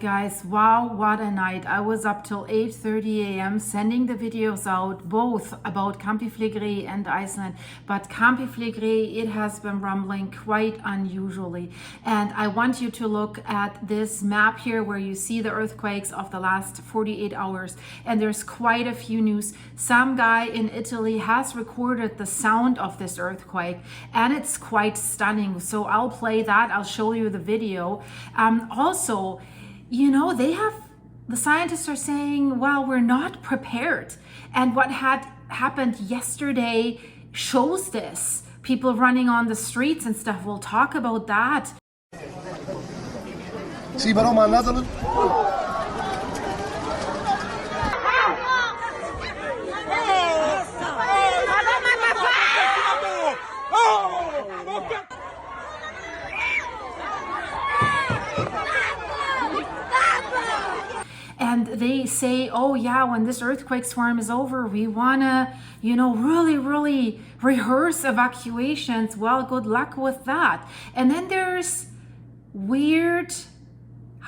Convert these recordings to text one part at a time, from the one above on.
guys, wow, what a night. I was up till 8:30 a.m. sending the videos out, both about Campi Flegrei and Iceland. But Campi Flegrei, it has been rumbling quite unusually. And I want you to look at this map here where you see the earthquakes of the last 48 hours. And there's quite a few news. Some guy in Italy has recorded the sound of this earthquake, and it's quite stunning. So I'll play that. I'll show you the video. Also, you know, the scientists are saying, well, we're not prepared. And what had happened yesterday shows this. People running on the streets and stuff. We'll talk about that. Sì, però mandatelo. And they say, oh yeah, when this earthquake swarm is over, we wanna, you know, really rehearse evacuations. Well, good luck with that. And then there's weird,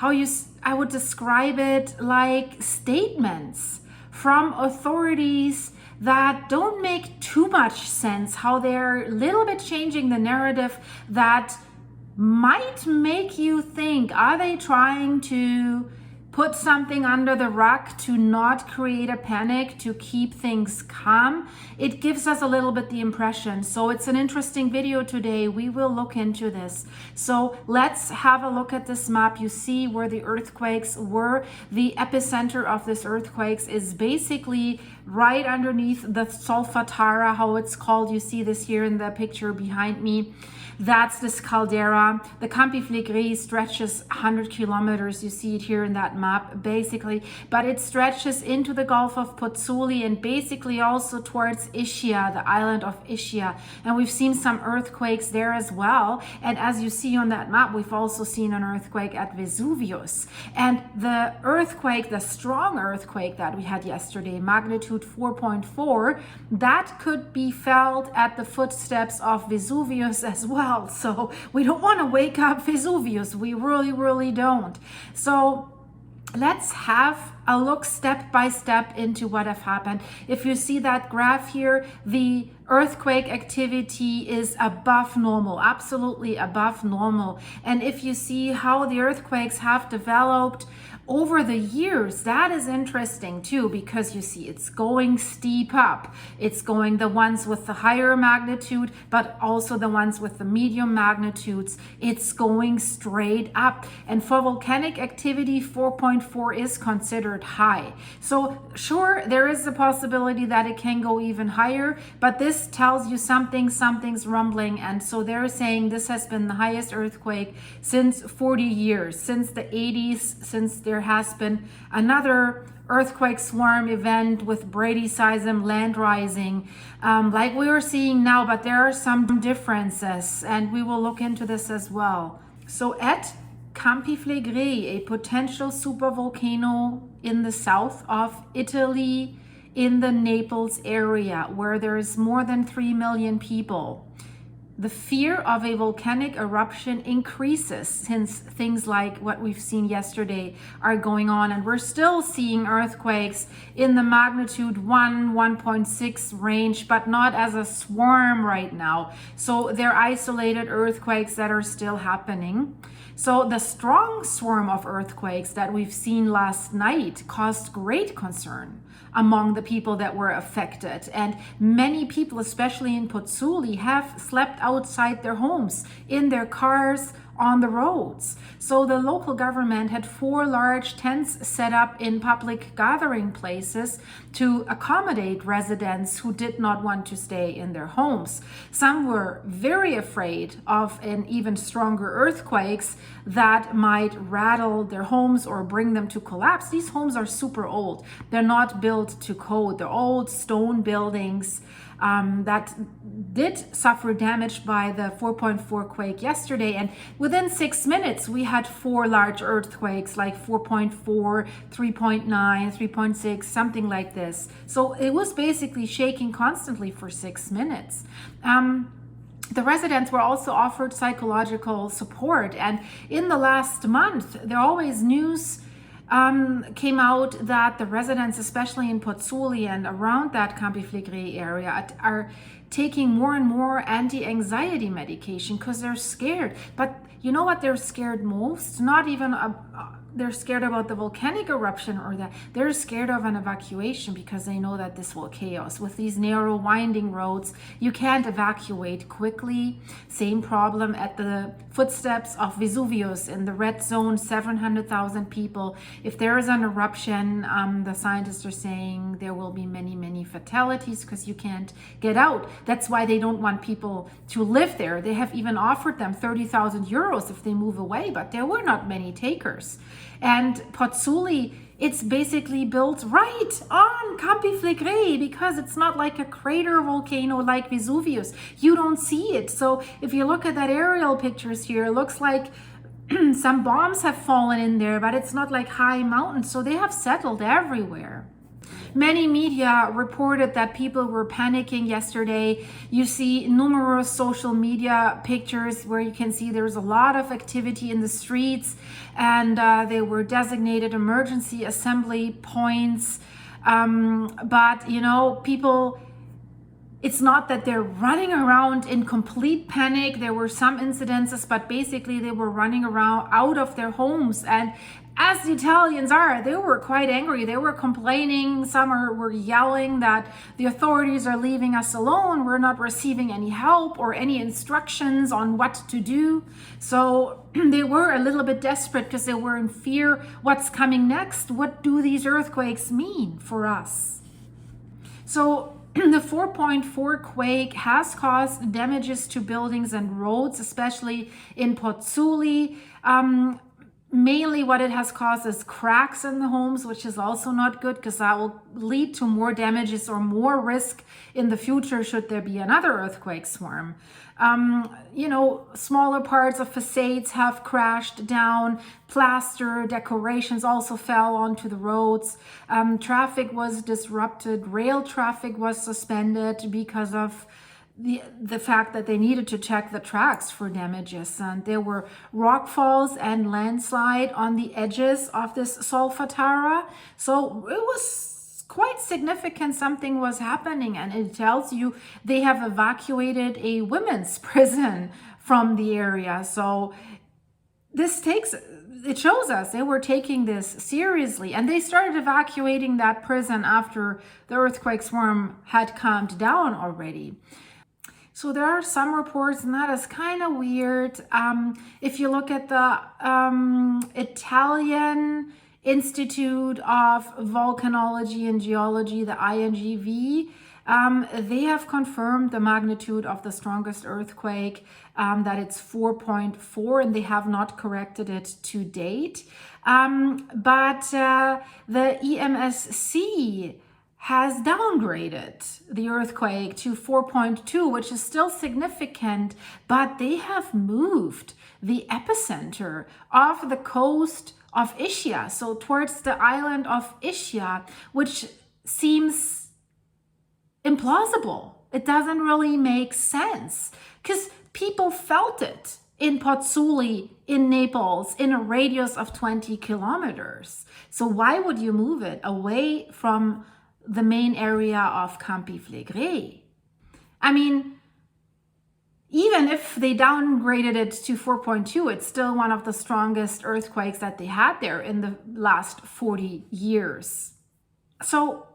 I would describe it like statements from authorities that don't make too much sense, how they're a little bit changing the narrative that might make you think, are they trying to put something under the rug to not create a panic, to keep things calm? It gives us a little bit the impression. So it's an interesting video today. We will look into this. So let's have a look at this map. You see where the earthquakes were. The epicenter of this earthquakes is basically right underneath the Solfatara, how it's called. You see this here in the picture behind me. That's this caldera. The Campi Flegrei stretches 100 kilometers. You see it here in that map, basically. But it stretches into the Gulf of Pozzuoli and basically also towards Ischia, the island of Ischia. And we've seen some earthquakes there as well. And as you see on that map, we've also seen an earthquake at Vesuvius. And the earthquake, the strong earthquake that we had yesterday, magnitude 4.4, that could be felt at the footsteps of Vesuvius as well. So we don't want to wake up Vesuvius. We really don't. So let's have a look step by step into what have happened. If you see that graph here, the earthquake activity is above normal, absolutely above normal. And if you see how the earthquakes have developed over the years, that is interesting too, because you see it's going steep up. It's going the ones with the higher magnitude, but also the ones with the medium magnitudes. It's going straight up. And for volcanic activity, 4.4 is considered high. So sure, there is a possibility that it can go even higher, but this tells you something's rumbling. And so they're saying this has been the highest earthquake since 40 years, since the 80s, since there has been another earthquake swarm event with Brady seism land rising, like we were seeing now, but there are some differences, and we will look into this as well. So at Campi Flegrei, a potential supervolcano in the south of Italy, in the Naples area, where there is more than 3 million people, the fear of a volcanic eruption increases since things like what we've seen yesterday are going on. And we're still seeing earthquakes in the magnitude 1.6 range, but not as a swarm right now. So they're isolated earthquakes that are still happening. So the strong swarm of earthquakes that we've seen last night caused great concern among the people that were affected. And many people, especially in Pozzuoli, have slept outside their homes, in their cars, on the roads. So the local government had 4 large tents set up in public gathering places to accommodate residents who did not want to stay in their homes. Some were very afraid of an even stronger earthquakes that might rattle their homes or bring them to collapse. These homes are super old. They're not built to code. They're old stone buildings that did suffer damage by the 4.4 quake yesterday. And within 6 minutes, we had 4 large earthquakes, like 4.4, 3.9, 3.6, something like this. So it was basically shaking constantly for 6 minutes. The residents were also offered psychological support. And in the last month, there always news came out that the residents, especially in Pozzuoli and around that Campi Flegrei area, are taking more and more anti-anxiety medication because they're scared. But you know what they're scared most? Not even they're scared about the volcanic eruption or that. They're scared of an evacuation because they know that this will chaos. With these narrow winding roads, you can't evacuate quickly. Same problem at the footsteps of Vesuvius in the red zone, 700,000 people. If there is an eruption, the scientists are saying there will be many, many fatalities because you can't get out. That's why they don't want people to live there. They have even offered them 30,000 euros if they move away, but there were not many takers. And Pozzuoli, it's basically built right on Campi Flegrei because it's not like a crater volcano like Vesuvius. You don't see it. So if you look at that aerial pictures here, it looks like some bombs have fallen in there, but it's not like high mountains. So they have settled everywhere. Many media reported that people were panicking yesterday. You see numerous social media pictures where you can see there's a lot of activity in the streets, and they were designated emergency assembly points. But, you know, people, it's not that they're running around in complete panic. There were some incidences, but basically they were running around out of their homes. And as the Italians are, they were quite angry. They were complaining. Some were yelling that the authorities are leaving us alone. We're not receiving any help or any instructions on what to do. So they were a little bit desperate because they were in fear. What's coming next? What do these earthquakes mean for us? So the 4.4 quake has caused damages to buildings and roads, especially in Pozzuoli. Mainly what it has caused is cracks in the homes, which is also not good because that will lead to more damages or more risk in the future should there be another earthquake swarm. You know, smaller parts of facades have crashed down. Plaster decorations also fell onto the roads. Traffic was disrupted. Rail traffic was suspended because of the fact that they needed to check the tracks for damages. And there were rock falls and landslide on the edges of this solfatara. So it was quite significant. Something was happening, and it tells you they have evacuated a women's prison from the area. So it shows us they were taking this seriously, and they started evacuating that prison after the earthquake swarm had calmed down already. So there are some reports, and that is kind of weird. If you look at the Italian Institute of Volcanology and Geology, the INGV, they have confirmed the magnitude of the strongest earthquake, that it's 4.4, and they have not corrected it to date. But the EMSC has downgraded the earthquake to 4.2, which is still significant, but they have moved the epicenter off the coast of Ischia, so towards the island of Ischia, which seems implausible. It doesn't really make sense because people felt it in Pozzuoli, in Naples, in a radius of 20 kilometers. So why would you move it away from the main area of Campi Flegrei? I mean, even if they downgraded it to 4.2, it's still one of the strongest earthquakes that they had there in the last 40 years. So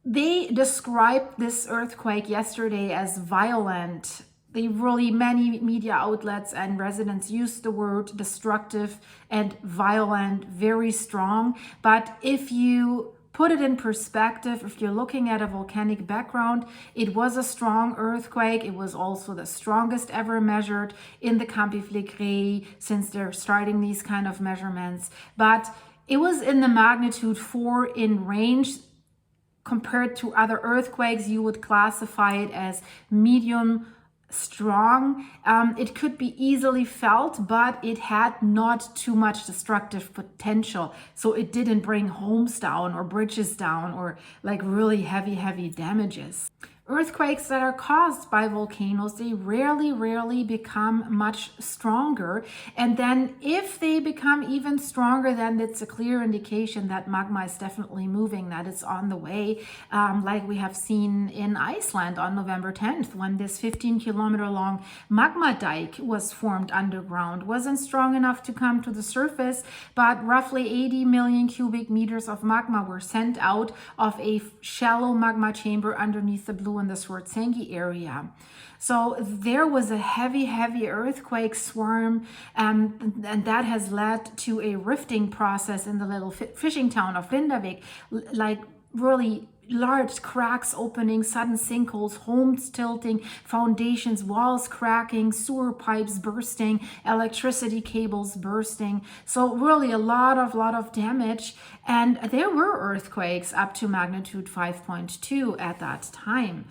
they described this earthquake yesterday as violent. Many media outlets and residents used the word destructive and violent very strong. But if you put it in perspective, if you're looking at a volcanic background, it was a strong earthquake. It was also the strongest ever measured in the Campi Flegrei since they're starting these kind of measurements. But it was in the magnitude 4 in range. Compared to other earthquakes, you would classify it as medium strong. It could be easily felt, but it had not too much destructive potential. So it didn't bring homes down or bridges down or like really heavy damages. earthquakes that are caused by volcanoes, they rarely become much stronger. And then if they become even stronger, then it's a clear indication that magma is definitely moving, that it's on the way, like we have seen in Iceland on November 10th, when this 15-kilometer long magma dike was formed underground. Wasn't strong enough to come to the surface, but roughly 80 million cubic meters of magma were sent out of a shallow magma chamber underneath the blue in the Swartsengi area. So there was a heavy earthquake swarm, and that has led to a rifting process in the little fishing town of Lindavik, like really large cracks opening, sudden sinkholes, homes tilting, foundations, walls cracking, sewer pipes bursting, electricity cables bursting. So really a lot of damage. And there were earthquakes up to magnitude 5.2 at that time.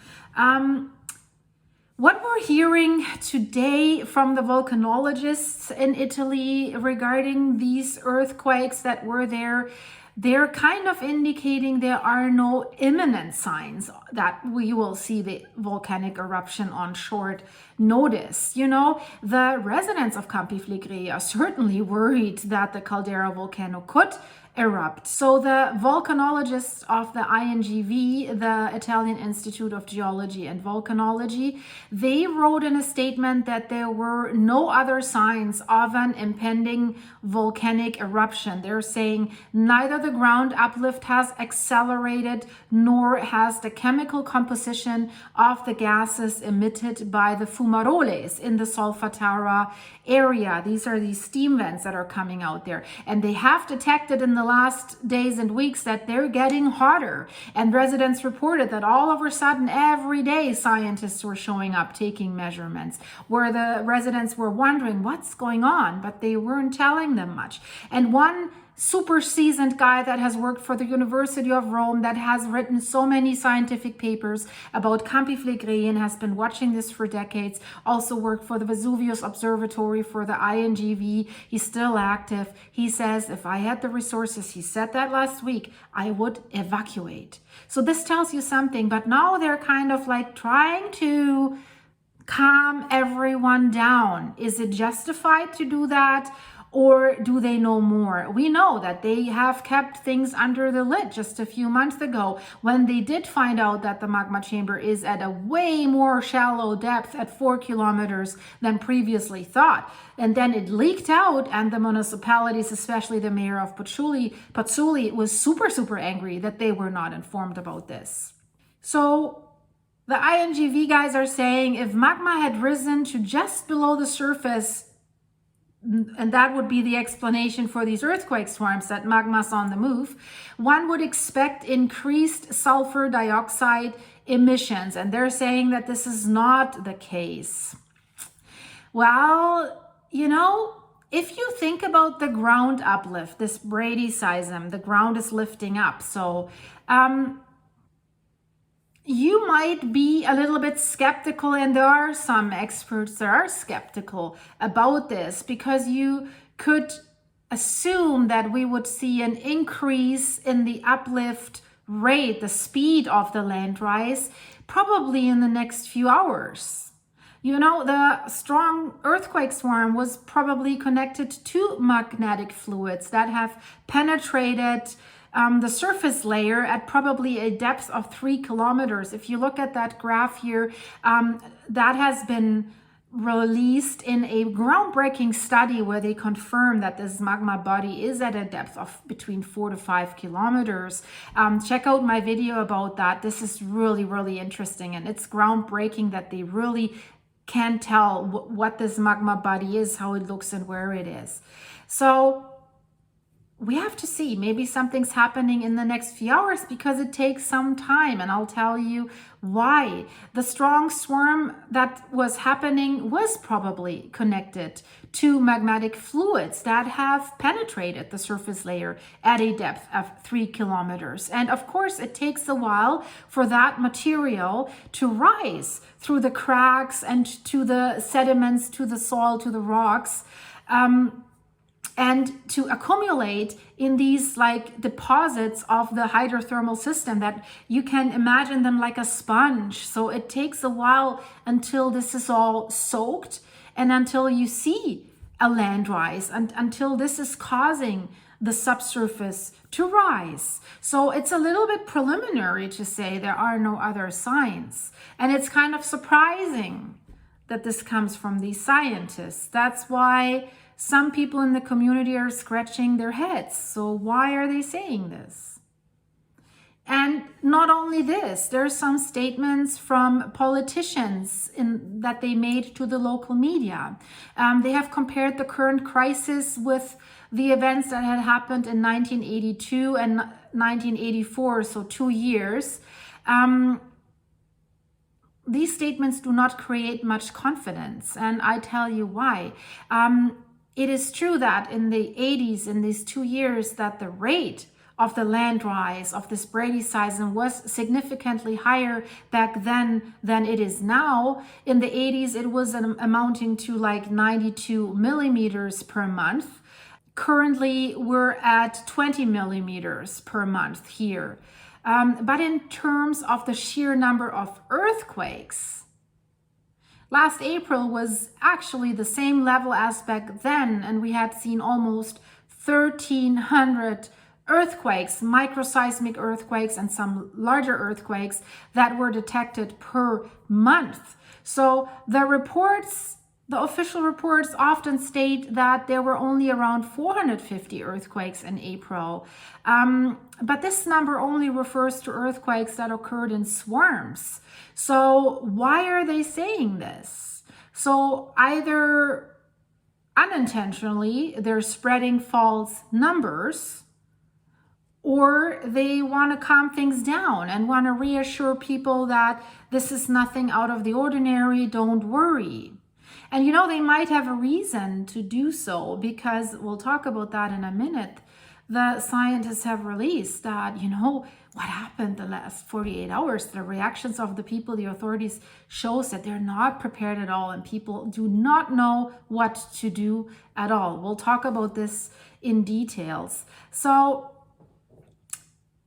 What we're hearing today from the volcanologists in Italy regarding these earthquakes that were there, they're kind of indicating there are no imminent signs that we will see the volcanic eruption on short notice. You know, the residents of Campi Flegrei are certainly worried that the caldera volcano could erupt. So the volcanologists of the INGV, the Italian Institute of Geology and Volcanology, they wrote in a statement that there were no other signs of an impending volcanic eruption. They're saying neither the ground uplift has accelerated, nor has the chemical composition of the gases emitted by the fumaroles in the Solfatara area. These are these steam vents that are coming out there, and they have detected in the last days and weeks that they're getting hotter. And residents reported that all of a sudden every day scientists were showing up taking measurements, where the residents were wondering what's going on, but they weren't telling them much. And one super seasoned guy that has worked for the University of Rome, that has written so many scientific papers about Campi Flegrei and has been watching this for decades, also worked for the Vesuvius Observatory for the INGV. He's still active. He says, if I had the resources, he said that last week, I would evacuate. So this tells you something, but now they're kind of like trying to calm everyone down. Is it justified to do that? Or do they know more? We know that they have kept things under the lid. Just a few months ago, when they did find out that the magma chamber is at a way more shallow depth at 4 kilometers than previously thought. And then it leaked out, and the municipalities, especially the mayor of Pazzuli, was super angry that they were not informed about this. So the INGV guys are saying if magma had risen to just below the surface, and that would be the explanation for these earthquake swarms, that magma's on the move, one would expect increased sulfur dioxide emissions. And they're saying that this is not the case. Well, you know, if you think about the ground uplift, this bradyseism, the ground is lifting up. So, you might be a little bit skeptical, and there are some experts that are skeptical about this, because you could assume that we would see an increase in the uplift rate, the speed of the land rise, probably in the next few hours. You know, the strong earthquake swarm was probably connected to magnetic fluids that have penetrated the surface layer at probably a depth of 3 kilometers. If you look at that graph here, that has been released in a groundbreaking study where they confirm that this magma body is at a depth of between 4 to 5 kilometers. Check out my video about that. This is really interesting, and it's groundbreaking that they really can tell what this magma body is, how it looks, and where it is. So we have to see. Maybe something's happening in the next few hours, because it takes some time, and I'll tell you why. The strong swarm that was happening was probably connected to magmatic fluids that have penetrated the surface layer at a depth of 3 kilometers. And of course, it takes a while for that material to rise through the cracks and to the sediments, to the soil, to the rocks. and to accumulate in these like deposits of the hydrothermal system that you can imagine them like a sponge. So it takes a while until this is all soaked and until you see a land rise, and until this is causing the subsurface to rise. So it's a little bit preliminary to say there are no other signs. And it's kind of surprising that this comes from these scientists. That's why some people in the community are scratching their heads. So why are they saying this? And not only this, there are some statements from politicians that they made to the local media. They have compared the current crisis with the events that had happened in 1982 and 1984, so 2 years. These statements do not create much confidence, and I tell you why. It is true that in the 80s, in these 2 years, that the rate of the land rise of this Brady seism was significantly higher back then than it is now. In the 80s, it was amounting to like 92 millimeters per month. Currently, we're at 20 millimeters per month here. But in terms of the sheer number of earthquakes, last April was actually the same level as back then, and we had seen almost 1,300 earthquakes, microseismic earthquakes, and some larger earthquakes that were detected per month. So the official reports often state that there were only around 450 earthquakes in April. But this number only refers to earthquakes that occurred in swarms. So why are they saying this? So either unintentionally, they're spreading false numbers, or they want to calm things down and want to reassure people that this is nothing out of the ordinary, don't worry. And you know, they might have a reason to do so, because we'll talk about that in a minute. The scientists have released that, you know, what happened the last 48 hours, the reactions of the people, the authorities, shows that they're not prepared at all, and people do not know what to do at all. We'll talk about this in details. So,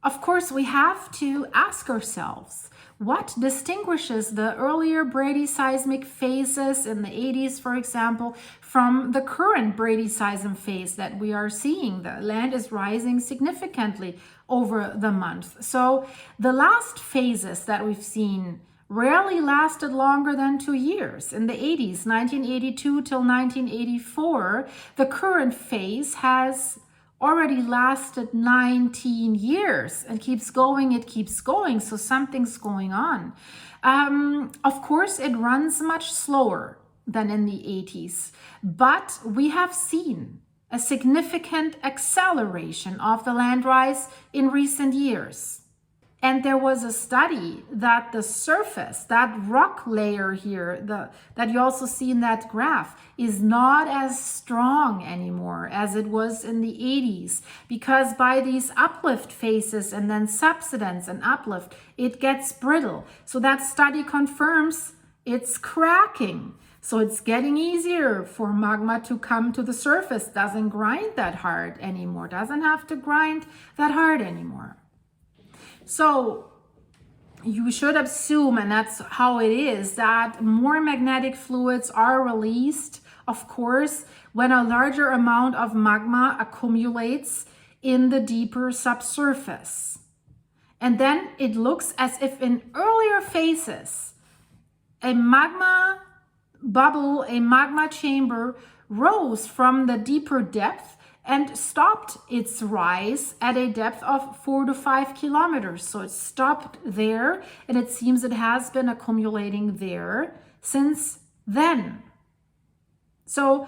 of course, we have to ask ourselves, what distinguishes the earlier Brady seismic phases in the 80s, for example, from the current Brady seism phase that we are seeing? The land is rising significantly over the month. So the last phases that we've seen rarely lasted longer than 2 years. In the 80s, 1982 till 1984, the current phase has already lasted 19 years and keeps going, it keeps going. So something's going on. Of course, it runs much slower than in the 80s, but we have seen a significant acceleration of the land rise in recent years. And there was a study that the surface, that rock layer here, that you also see in that graph, is not as strong anymore as it was in the 80s, because by these uplift phases and then subsidence and uplift, it gets brittle. So that study confirms it's cracking. So it's getting easier for magma to come to the surface, doesn't grind that hard anymore, doesn't have to grind that hard anymore. So you should assume, and that's how it is, that more magnetic fluids are released, of course, when a larger amount of magma accumulates in the deeper subsurface. And then it looks as if in earlier phases, a magma bubble, a magma chamber rose from the deeper depth and stopped its rise at a depth of 4 to 5 kilometers. So it stopped there, and it seems it has been accumulating there since then. So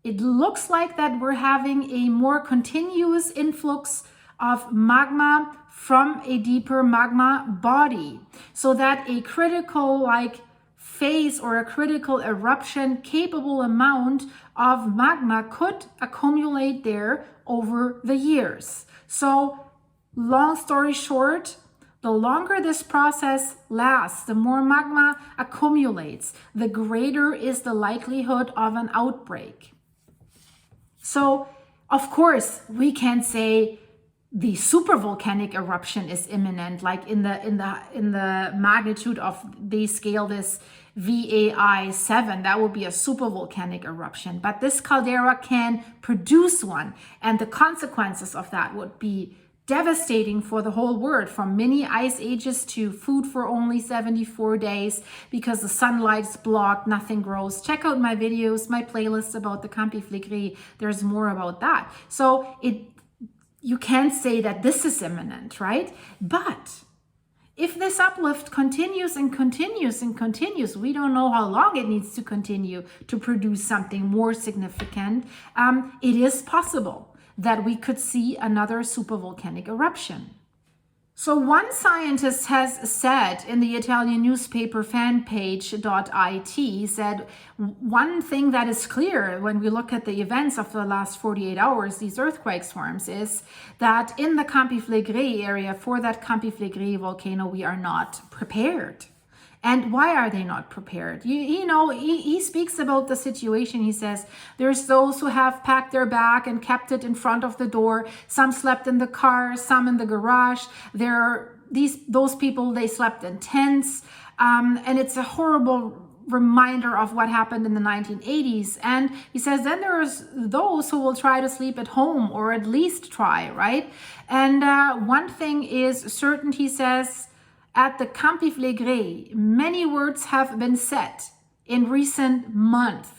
it looks like that we're having a more continuous influx of magma from a deeper magma body, so that a critical phase or a critical eruption capable amount of magma could accumulate there over the years. So long story short, the longer this process lasts, the more magma accumulates, the greater is the likelihood of an outbreak. So, of course, we can't say the supervolcanic eruption is imminent, like in the magnitude of, they scale this VAI 7, that would be a supervolcanic eruption. But this caldera can produce one, and the consequences of that would be devastating for the whole world, from mini ice ages to food for only 74 days because the sunlight's blocked, nothing grows. Check out my videos, my playlist about the Campi Flegrei. There's more about that. So you can't say that this is imminent, right? But if this uplift continues and continues and continues, we don't know how long it needs to continue to produce something more significant. It is possible that we could see another supervolcanic eruption. So one scientist has said in the Italian newspaper fanpage.it, he said, one thing that is clear when we look at the events of the last 48 hours, these earthquake swarms, is that in the Campi Flegrei area, for that Campi Flegrei volcano, we are not prepared. And why are they not prepared? He speaks about the situation. He says, there's those who have packed their bag and kept it in front of the door. Some slept in the car, some in the garage. There are those people, they slept in tents. And it's a horrible reminder of what happened in the 1980s. And he says, then there's those who will try to sleep at home, or at least try, right? And one thing is certain, he says, at the Campi Flegrei, many words have been said in recent months.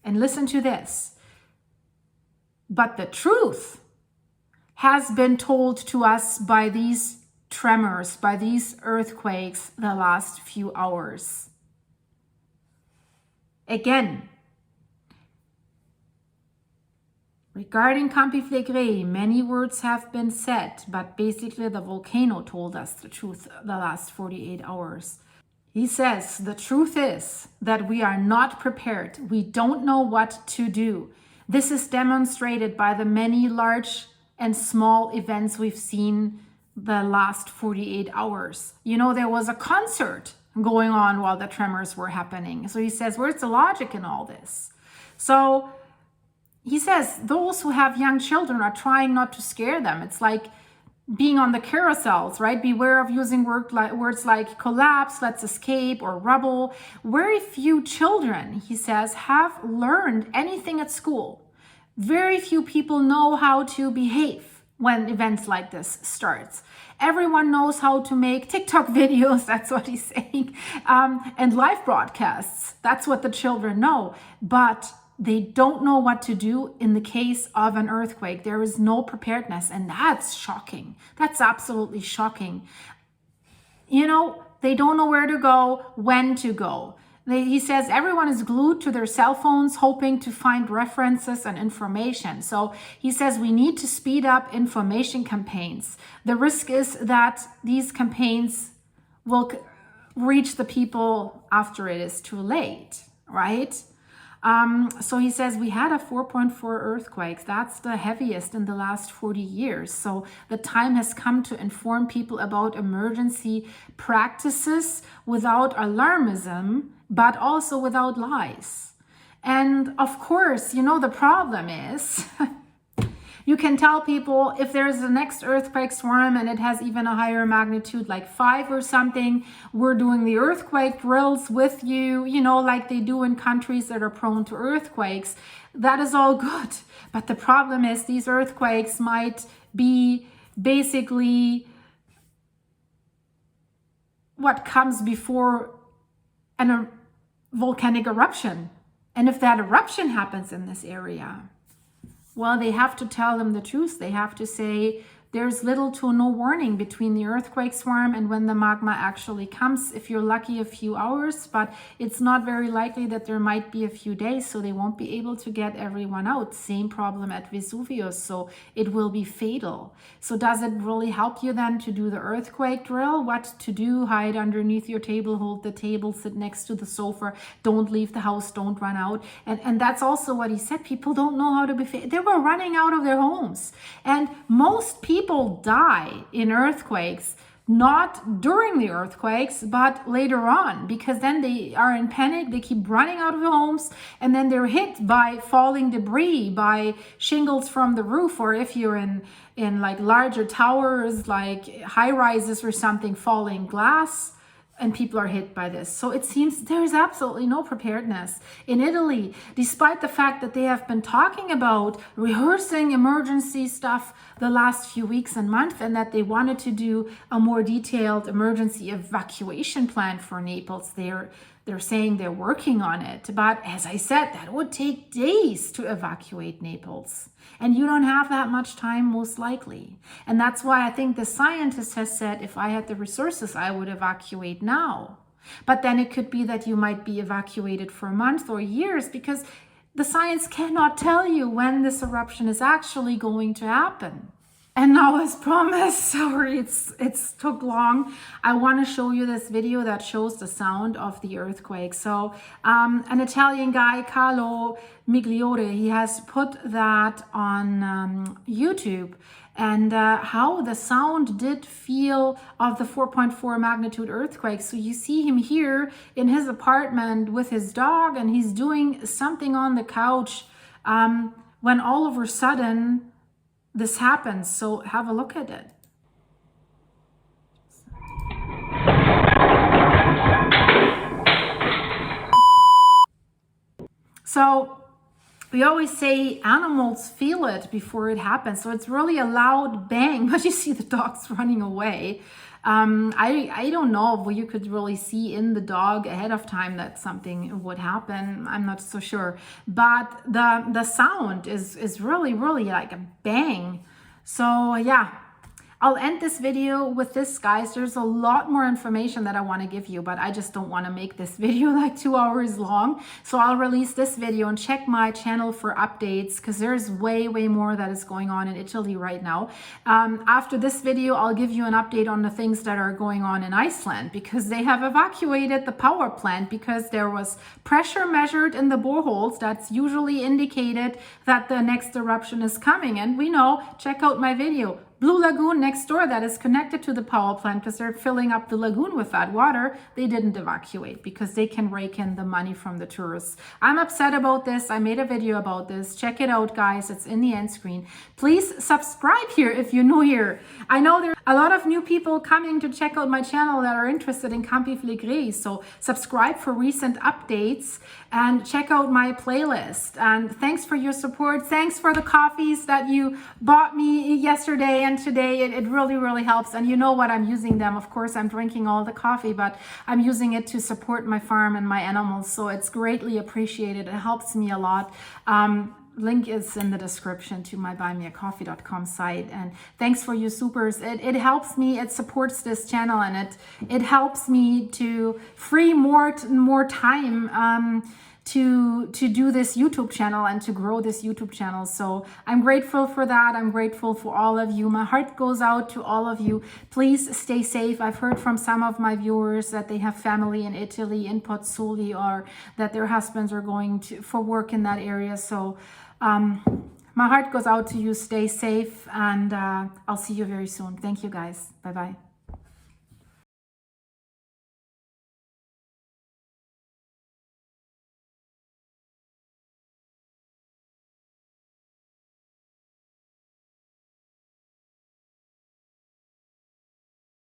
And listen to this. But the truth has been told to us by these tremors, by these earthquakes the last few hours. Again, regarding Campi Flegrei, many words have been said, but basically the volcano told us the truth the last 48 hours. He says, the truth is that we are not prepared. We don't know what to do. This is demonstrated by the many large and small events we've seen the last 48 hours. There was a concert going on while the tremors were happening. So he says, where's the logic in all this? So he says those who have young children are trying not to scare them. It's like being on the carousels, right? Beware of using words like collapse, let's escape, or rubble. Very few children, he says, have learned anything at school. Very few people know how to behave when events like this starts. Everyone knows how to make TikTok videos, that's what he's saying, and live broadcasts. That's what the children know. But they don't know what to do in the case of an earthquake. There is no preparedness, and that's shocking. That's absolutely shocking. They don't know where to go, when to go. He says everyone is glued to their cell phones, hoping to find references and information. So he says we need to speed up information campaigns. The risk is that these campaigns will reach the people after it is too late, right? So he says we had a 4.4 earthquake. That's the heaviest in the last 40 years. So the time has come to inform people about emergency practices without alarmism, but also without lies. And of course, the problem is you can tell people if there's a next earthquake swarm and it has even a higher magnitude, like 5 or something, we're doing the earthquake drills with you, like they do in countries that are prone to earthquakes. That is all good. But the problem is these earthquakes might be basically what comes before a volcanic eruption. And if that eruption happens in this area, well, they have to tell them the truth. They have to say there's little to no warning between the earthquake swarm and when the magma actually comes. If you're lucky, a few hours, but it's not very likely that there might be a few days, so they won't be able to get everyone out. Same problem at Vesuvius, so it will be fatal. So does it really help you then to do the earthquake drill? What to do? Hide underneath your table, hold the table, sit next to the sofa, don't leave the house, don't run out. And that's also what he said. People don't know how to behave. They were running out of their homes. And most people die in earthquakes not during the earthquakes, but later on, because then they are in panic, they keep running out of the homes, and then they're hit by falling debris, by shingles from the roof, or if you're in like larger towers, like high rises or something, falling glass, and people are hit by this. So it seems there's absolutely no preparedness in Italy, despite the fact that they have been talking about rehearsing emergency stuff the last few weeks and months, and that they wanted to do a more detailed emergency evacuation plan for Naples. They're saying they're working on it. But as I said, that would take days to evacuate Naples. And you don't have that much time, most likely. And that's why I think the scientist has said, if I had the resources, I would evacuate now. But then it could be that you might be evacuated for months or years, because the science cannot tell you when this eruption is actually going to happen. And now, as promised, sorry it's took long, I want to show you this video that shows the sound of the earthquake. So an Italian guy, Carlo Migliore, he has put that on YouTube, and how the sound did feel of the 4.4 magnitude earthquake. So you see him here in his apartment with his dog, and he's doing something on the couch when all of a sudden this happens. So have a look at it. So we always say animals feel it before it happens. So it's really a loud bang, but you see the dog's running away. I don't know if you could really see in the dog ahead of time that something would happen. I'm not so sure. But the sound is really, really like a bang. So yeah, I'll end this video with this, guys. There's a lot more information that I want to give you, but I just don't want to make this video like 2 hours long. So I'll release this video, and check my channel for updates, because there's way more that is going on in Italy right now. After this video, I'll give you an update on the things that are going on in Iceland, because they have evacuated the power plant because there was pressure measured in the boreholes. That's usually indicated that the next eruption is coming. And we know, check out my video, Blue Lagoon next door that is connected to the power plant, because they're filling up the lagoon with that water. They didn't evacuate because they can rake in the money from the tourists. I'm upset about this. I made a video about this. Check it out, guys. It's in the end screen. Please subscribe here if you're new here. I know there are a lot of new people coming to check out my channel that are interested in Campi Flegrei. So subscribe for recent updates and check out my playlist. And thanks for your support. Thanks for the coffees that you bought me yesterday and today. It really helps. And you know what, I'm using them. Of course, I'm drinking all the coffee, but I'm using it to support my farm and my animals. So it's greatly appreciated. It helps me a lot. Link is in the description to my buymeacoffee.com site. And thanks for your supers. It helps me, it supports this channel, and it helps me to free more time to do this YouTube channel and to grow this YouTube channel. So I'm grateful for that. I'm grateful for all of you. My heart goes out to all of you. Please stay safe. I've heard from some of my viewers that they have family in Italy, in Pozzuoli, or that their husbands are going for work in that area. So my heart goes out to you. Stay safe, and I'll see you very soon. Thank you, guys. Bye-bye.